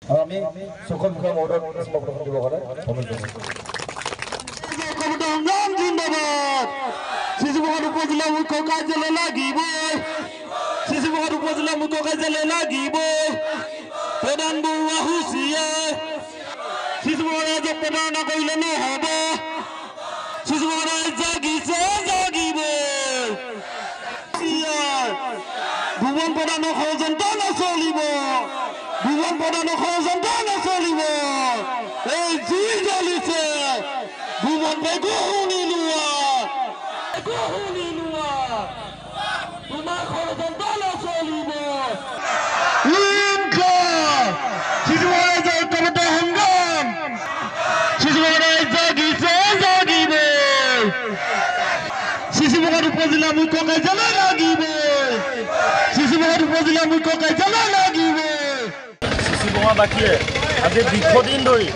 আৰু আমি সকল মুখৰ মহোদয়ক প্ৰদৰ্শন দিব কাৰণে অনুৰোধ জনাইছোঁ। শিশুমোহন উপজেলা মুখ্য কাৰ্যালয় লাগিবই, শিশুমোহন উপজেলা মুখ্য কাৰ্যালয় লাগিবই। প্ৰধান বৰুৱা হুঁচিয়াৰ শিশুমোহন ৰাইজক প্ৰতাৰণা কৰিলে নহ'ব। শিশুমোহন ৰাইজ জাগিছে, জাগিবই। ভুৱন প্ৰধানৰ ষড়যন্ত্ৰ নচলিব, ভুৱন প্ৰধানৰ ষড়যন্ত্ৰ নচলিব। এই জুই জ্বলিছে, ভুৱন বেগু শুনি লোৱা, তোমাৰ ষড়যন্ত্ৰ নচলিব। শিশুমোহন ৰাইজৰ ঐক্যবদ্ধ সংগ্ৰাম, শিশুমোহন ৰাইজ জাগিছে, জাগিবই। শিশুমোহন উপজেলা মুখ্য কাৰ্যালয় লাগিবই, শিশুমোহন উপজেলা মুখ্য কাৰ্যালয় লাগিবই। শিশুমোহাবাসীয়ে আজি দীৰ্ঘদিন ধৰি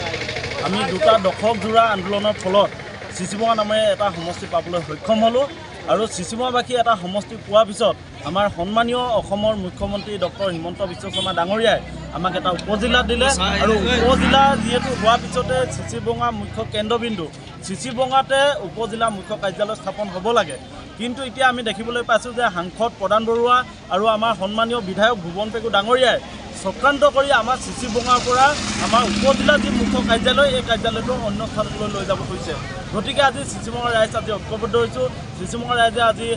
আমি দুটা দশক জোৰা আন্দোলনৰ ফলত শিশুমোহা নামেৰে এটা সমষ্টি পাবলৈ সক্ষম হ'লোঁ। আৰু শিশুমোহাবাসী এটা সমষ্টি পোৱাৰ পিছত আমাৰ সন্মানীয় অসমৰ মুখ্যমন্ত্ৰী ডক্টৰ হিমন্ত বিশ্ব শৰ্মা ডাঙৰীয়াই আমাক এটা উপজিলা দিলে। আৰু উপজিলা যিহেতু হোৱাৰ পিছতে চিচিবঙা মুখ্য কেন্দ্ৰবিন্দু চিচিবঙাতে উপজিলা মুখ্য কাৰ্যালয় স্থাপন হ'ব লাগে। কিন্তু এতিয়া আমি দেখিবলৈ পাইছোঁ যে সাংসদ প্ৰধান বৰুৱা আৰু আমাৰ সন্মানীয় বিধায়ক ভুৱন পেগু ডাঙৰীয়াই চক্ৰান্ত কৰি আমাৰ চিচিবঙাৰ পৰা আমাৰ উপজিলা যি মুখ্য কাৰ্যালয় এই কাৰ্যালয়টো অন্য স্থানলৈ লৈ যাব খুজিছে। গতিকে আজি চিচিবঙাৰ ৰাইজ আজি ঐক্যবদ্ধ হৈছোঁ। চিচিবঙাৰ ৰাইজে আজি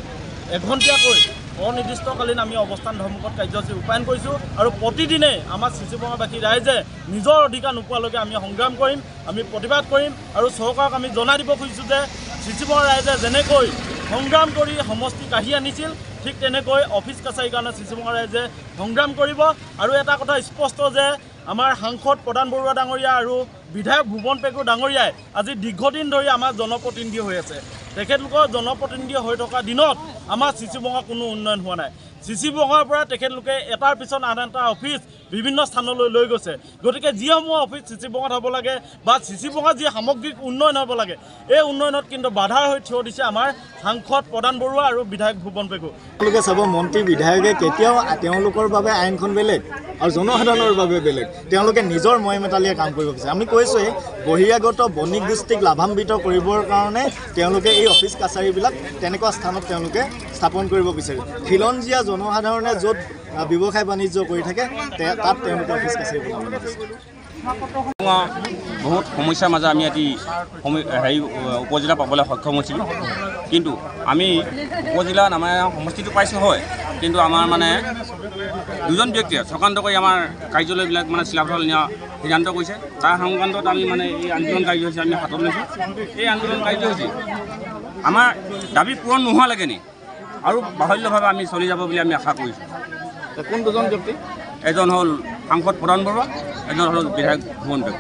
এঘণ্টীয়াকৈ অনিৰ্দিষ্টকালীন আমি অৱস্থান ধৰ্মঘট কাৰ্যসূচী ৰূপায়ণ কৰিছোঁ। আৰু প্ৰতিদিনেই আমাৰ চিচিবঙাবাসী ৰাইজে নিজৰ অধিকাৰ নোপোৱালৈকে আমি সংগ্ৰাম কৰিম, আমি প্ৰতিবাদ কৰিম। আৰু চৰকাৰক আমি জনাই দিব খুজিছোঁ যে চিচিবঙাৰ ৰাইজে যেনেকৈ সংগ্ৰাম কৰি সমষ্টি কাঢ়ি আনিছিল, ঠিক তেনেকৈ অফিচ কাছাৰীৰ কাৰণে চিচিবঙা ৰাইজে সংগ্ৰাম কৰিব। আৰু এটা কথা স্পষ্ট যে আমাৰ সাংসদ প্ৰধান বৰুৱা ডাঙৰীয়া আৰু বিধায়ক ভুৱন পেগু ডাঙৰীয়াই আজি দীৰ্ঘদিন ধৰি আমাৰ জনপ্ৰতিনিধি হৈ আছে। তেখেতলোকৰ জনপ্ৰতিনিধি হৈ থকা দিনত আমাৰ চিচিবঙাৰ কোনো উন্নয়ন হোৱা নাই। চিচিবঙাৰ পৰা তেখেতলোকে এটাৰ পিছত আন এটা অফিচ বিভিন্ন স্থানলৈ লৈ গৈছে। গতিকে যিসমূহ অফিচ চিচিবঙাত হ'ব লাগে বা চিচিবঙাত যি সামগ্ৰিক উন্নয়ন হ'ব লাগে, এই উন্নয়নত কিন্তু বাধাৰ হৈ থিয় দিছে আমাৰ সাংসদ প্ৰধান বৰুৱা আৰু বিধায়ক ভুৱন পেগু। তেওঁলোকে চাব মন্ত্ৰী বিধায়কে কেতিয়াও তেওঁলোকৰ বাবে আইনখন বেলেগ আৰু জনসাধাৰণৰ বাবে বেলেগ। তেওঁলোকে নিজৰ ময়মেতালিয়ে কাম কৰিব বিচাৰে। আমি কৈছোঁৱেই বহিৰাগত বণিক গোষ্ঠীক লাভান্বিত কৰিবৰ কাৰণে তেওঁলোকে এই অফিচ কাছাৰীবিলাক তেনেকুৱা স্থানত তেওঁলোকে স্থাপন কৰিব বিচাৰে। খিলঞ্জীয়া জনসাধাৰণে য'ত ব্যৱসায় বাণিজ্য কৰি থাকে তাত তেওঁলোকে অফিচ কাছাৰী বনাব বিচাৰে। বহুত সমস্যাৰ মাজে আমি আজি উপজিলা পাবলৈ সক্ষম হৈছিলোঁ। কিন্তু আমি উপজিলা নামেৰে সমষ্টিটো পাইছোঁ হয়, কিন্তু আমাৰ মানে দুজন ব্যক্তিয়ে চক্ৰান্ত কৰি আমাৰ কাৰ্যালয়বিলাক মানে চিলাফল নিয়া সিদ্ধান্ত কৰিছে। তাৰ সংক্ৰান্তত আমি মানে এই আন্দোলন কাৰ্যসূচী আমি হাতত লৈছোঁ। এই আন্দোলন কাৰ্যসূচী আমাৰ দাবী পূৰণ নোহোৱালৈকে নি আৰু বাহুল্যভাৱে আমি চলি যাব বুলি আমি আশা কৰিছোঁ। কোন দুজন ব্যক্তি? এজন হ'ল সাংসদ প্ৰধান বৰুৱা, এজন হ'ল বিধায়ক ভুৱন পেগু।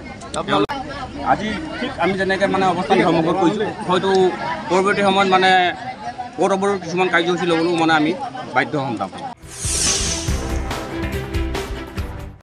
আজি ঠিক আমি যেনেকৈ মানে অৱস্থান ধৰ্মঘট কৰিছোঁ, হয়তো পৰৱৰ্তী সময়ত মানে কোৰ্ট অৱৰোধ কিছুমান কাৰ্যসূচী ল'বলৈও মানে আমি বাধ্য হ'ম তাৰমানে।